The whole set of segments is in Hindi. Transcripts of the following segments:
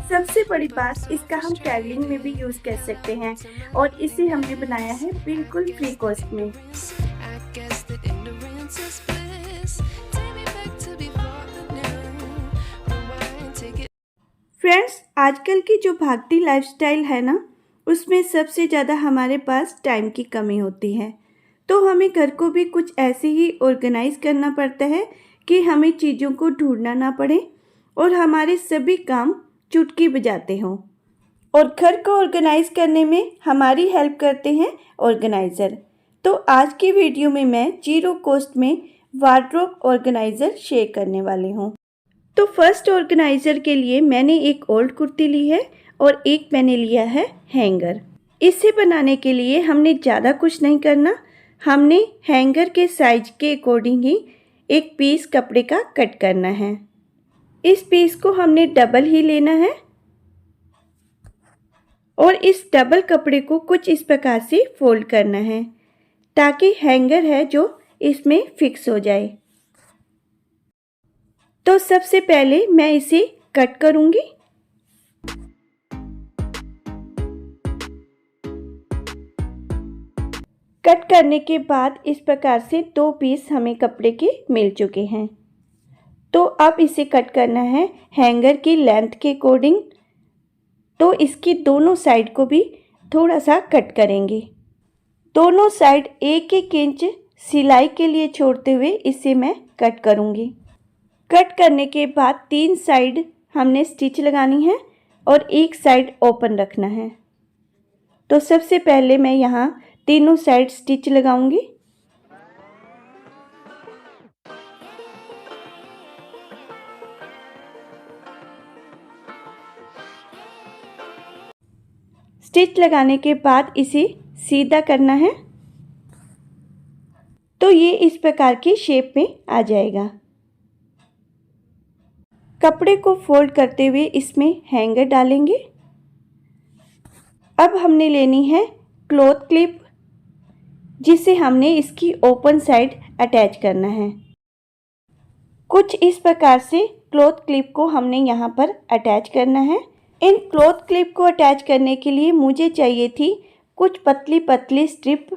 सबसे बड़ी बात, इसका हम ट्रैवलिंग में भी यूज़ कर सकते हैं और इसे हमने बनाया है बिल्कुल फ्री कॉस्ट में। फ्रेंड्स, आजकल की जो भागती लाइफस्टाइल है ना, उसमें सबसे ज़्यादा हमारे पास टाइम की कमी होती है। तो हमें घर को भी कुछ ऐसे ही ऑर्गेनाइज करना पड़ता है कि हमें चीज़ों को ढूंढना ना पड़े और हमारे सभी काम चुटकी बजाते हों। और घर को ऑर्गेनाइज करने में हमारी हेल्प करते हैं ऑर्गेनाइज़र। तो आज की वीडियो में मैं जीरो कॉस्ट में वार्डरोब ऑर्गेनाइज़र शेयर करने वाली हूँ। तो फर्स्ट ऑर्गेनाइज़र के लिए मैंने एक ओल्ड कुर्ती ली है और एक मैंने लिया है हैंगर। इसे बनाने के लिए हमने ज़्यादा कुछ नहीं करना, हमने हैंगर के साइज के अकॉर्डिंग ही एक पीस कपड़े का कट करना है। इस पीस को हमने डबल ही लेना है और इस डबल कपड़े को कुछ इस प्रकार से फोल्ड करना है ताकि हैंगर है जो इसमें फिक्स हो जाए। तो सबसे पहले मैं इसे कट करूंगी। कट करने के बाद इस प्रकार से 2 पीस हमें कपड़े के मिल चुके हैं। तो अब इसे कट करना है हैंगर की लेंथ के अकॉर्डिंग। तो इसकी दोनों साइड को भी थोड़ा सा कट करेंगे। दोनों साइड 1-1 इंच सिलाई के लिए छोड़ते हुए इसे मैं कट करूंगी। कट करने के बाद 3 साइड हमने स्टिच लगानी है और एक साइड ओपन रखना है। तो सबसे पहले मैं यहाँ तीनों साइड स्टिच लगाऊंगी। स्टिच लगाने के बाद इसे सीधा करना है तो ये इस प्रकार की शेप में आ जाएगा। कपड़े को फोल्ड करते हुए इसमें हैंगर डालेंगे। अब हमने लेनी है क्लॉथ क्लिप, जिसे हमने इसकी ओपन साइड अटैच करना है। कुछ इस प्रकार से क्लॉथ क्लिप को हमने यहाँ पर अटैच करना है। इन क्लॉथ क्लिप को अटैच करने के लिए मुझे चाहिए थी कुछ पतली पतली स्ट्रिप।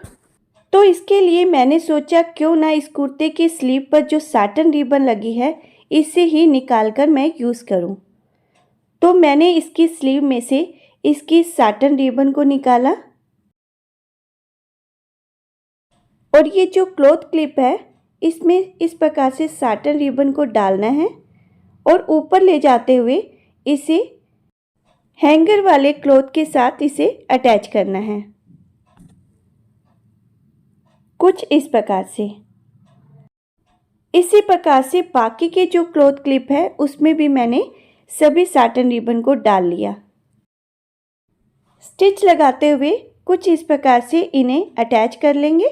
तो इसके लिए मैंने सोचा क्यों ना इस कुर्ते की स्लीव पर जो साटन रिबन लगी है इसे ही निकालकर मैं यूज़ करूं। तो मैंने इसकी स्लीव में से इसकी साटन रिबन को निकाला और ये जो क्लॉथ क्लिप है इसमें इस प्रकार से साटन रिबन को डालना है और ऊपर ले जाते हुए इसे हैंगर वाले क्लॉथ के साथ इसे अटैच करना है कुछ इस प्रकार से। इसी प्रकार से बाकी के जो क्लॉथ क्लिप है उसमें भी मैंने सभी साटन रिबन को डाल लिया। स्टिच लगाते हुए कुछ इस प्रकार से इन्हें अटैच कर लेंगे।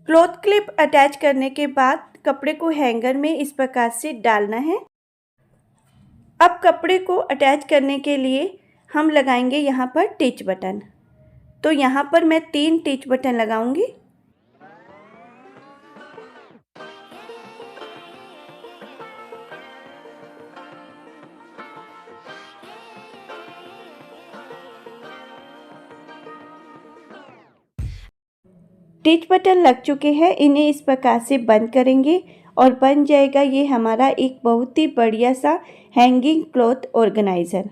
क्लॉथ क्लिप अटैच करने के बाद कपड़े को हैंगर में इस प्रकार से डालना है। अब कपड़े को अटैच करने के लिए हम लगाएंगे यहाँ पर टिच बटन। तो यहाँ पर मैं 3 टिच बटन लगाऊंगी। टिच बटन लग चुके हैं, इन्हें इस प्रकार से बंद करेंगे और बन जाएगा ये हमारा एक बहुत ही बढ़िया सा हैंगिंग क्लॉथ ऑर्गेनाइज़र।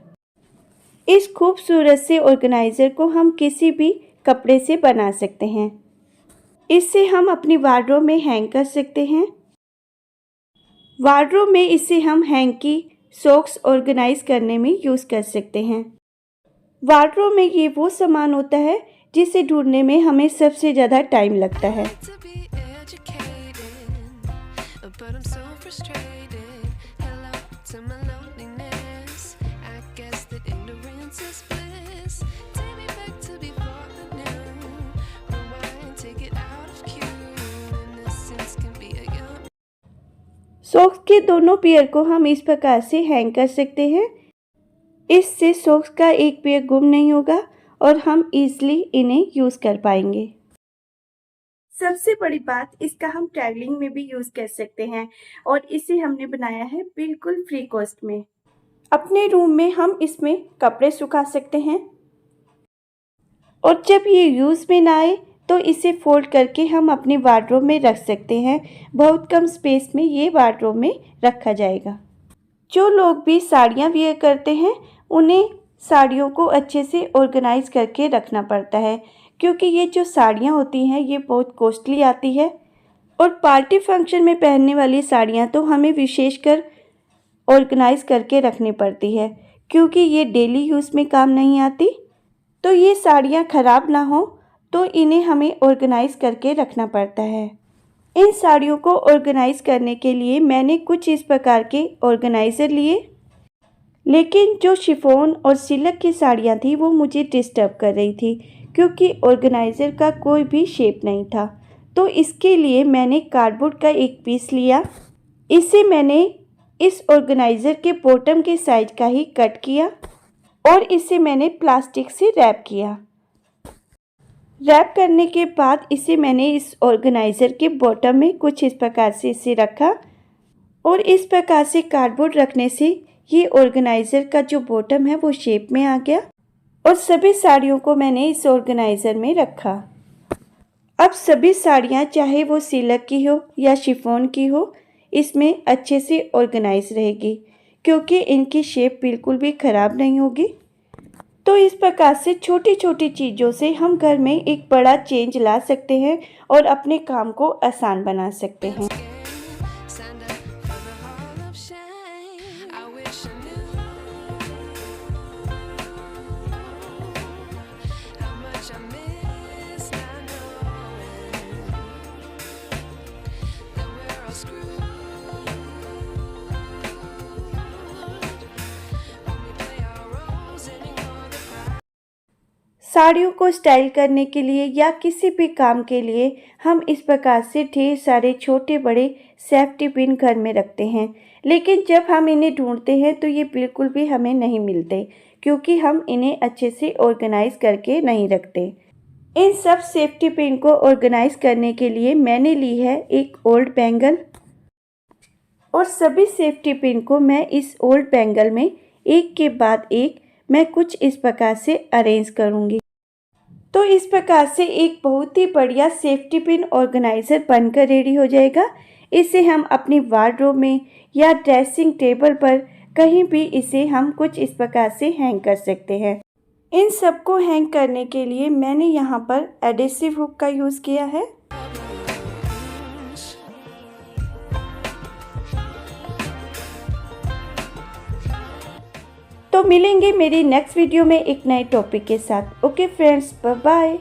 इस खूबसूरत से ऑर्गेनाइज़र को हम किसी भी कपड़े से बना सकते हैं। इससे हम अपनी वार्डरोब में हैंग कर सकते हैं। वार्डरोब में इसे हम हैंकी, सॉक्स ऑर्गेनाइज करने में यूज़ कर सकते हैं। वार्डरोब में ये वो सामान होता है जिसे ढूंढने में हमें सबसे ज़्यादा टाइम लगता है। के दोनों पेयर को हम इस प्रकार से हैंग कर सकते हैं। इससे सॉक्स का एक पेयर गुम नहीं होगा और हम इजीली इन्हें यूज़ कर पाएंगे। सबसे बड़ी बात, इसका हम ट्रैवलिंग में भी यूज़ कर सकते हैं और इसे हमने बनाया है बिल्कुल फ्री कॉस्ट में। अपने रूम में हम इसमें कपड़े सुखा सकते हैं और जब ये यूज़ में ना आए तो इसे फोल्ड करके हम अपने वार्डरोब में रख सकते हैं। बहुत कम स्पेस में ये वार्डरोब में रखा जाएगा। जो लोग भी साड़ियाँ वियर करते हैं उन्हें साड़ियों को अच्छे से ऑर्गेनाइज करके रखना पड़ता है, क्योंकि ये जो साड़ियाँ होती हैं ये बहुत कॉस्टली आती है और पार्टी फंक्शन में पहनने वाली साड़ियाँ तो हमें विशेषकर ऑर्गेनाइज करके रखनी पड़ती है, क्योंकि ये डेली यूज़ में काम नहीं आती। तो ये साड़ियाँ ख़राब ना हो तो इन्हें हमें ऑर्गेनाइज करके रखना पड़ता है। इन साड़ियों को ऑर्गेनाइज करने के लिए मैंने कुछ इस प्रकार के ऑर्गेनाइज़र लिए, लेकिन जो शिफॉन और सिल्क की साड़ियाँ थी वो मुझे डिस्टर्ब कर रही थी, क्योंकि ऑर्गेनाइज़र का कोई भी शेप नहीं था। तो इसके लिए मैंने कार्डबोर्ड का एक पीस लिया। इसे मैंने इस ऑर्गेनाइज़र के बॉटम के साइज का ही कट किया और इसे मैंने प्लास्टिक से रैप किया। रैप करने के बाद इसे मैंने इस ऑर्गेनाइज़र के बॉटम में कुछ इस प्रकार से इसे रखा और इस प्रकार से कार्डबोर्ड रखने से ये ऑर्गेनाइज़र का जो बॉटम है वो शेप में आ गया और सभी साड़ियों को मैंने इस ऑर्गेनाइज़र में रखा। अब सभी साड़ियाँ चाहे वो सिल्क की हो या शिफॉन की हो, इसमें अच्छे से ऑर्गेनाइज रहेगी, क्योंकि इनकी शेप बिल्कुल भी ख़राब नहीं होगी। तो इस प्रकार से छोटी छोटी चीज़ों से हम घर में एक बड़ा चेंज ला सकते हैं और अपने काम को आसान बना सकते हैं। साड़ियों को स्टाइल करने के लिए या किसी भी काम के लिए हम इस प्रकार से ढेर सारे छोटे बड़े सेफ्टी पिन घर में रखते हैं, लेकिन जब हम इन्हें ढूंढते हैं तो ये बिल्कुल भी हमें नहीं मिलते, क्योंकि हम इन्हें अच्छे से ऑर्गेनाइज करके नहीं रखते। इन सब सेफ्टी पिन को ऑर्गेनाइज करने के लिए मैंने ली है एक ओल्ड बैंगल और सभी सेफ्टी पिन को मैं इस ओल्ड बैंगल में एक के बाद एक मैं कुछ इस प्रकार से अरेंज करूँगी। तो इस प्रकार से एक बहुत ही बढ़िया सेफ्टी पिन ऑर्गेनाइज़र बनकर रेडी हो जाएगा। इसे हम अपनी वार्डरोब में या ड्रेसिंग टेबल पर कहीं भी इसे हम कुछ इस प्रकार से हैंग कर सकते हैं। इन सबको हैंग करने के लिए मैंने यहाँ पर एडेसिव हुक का यूज़ किया है। तो मिलेंगे मेरी नेक्स्ट वीडियो में एक नए टॉपिक के साथ। Okay friends, bye bye.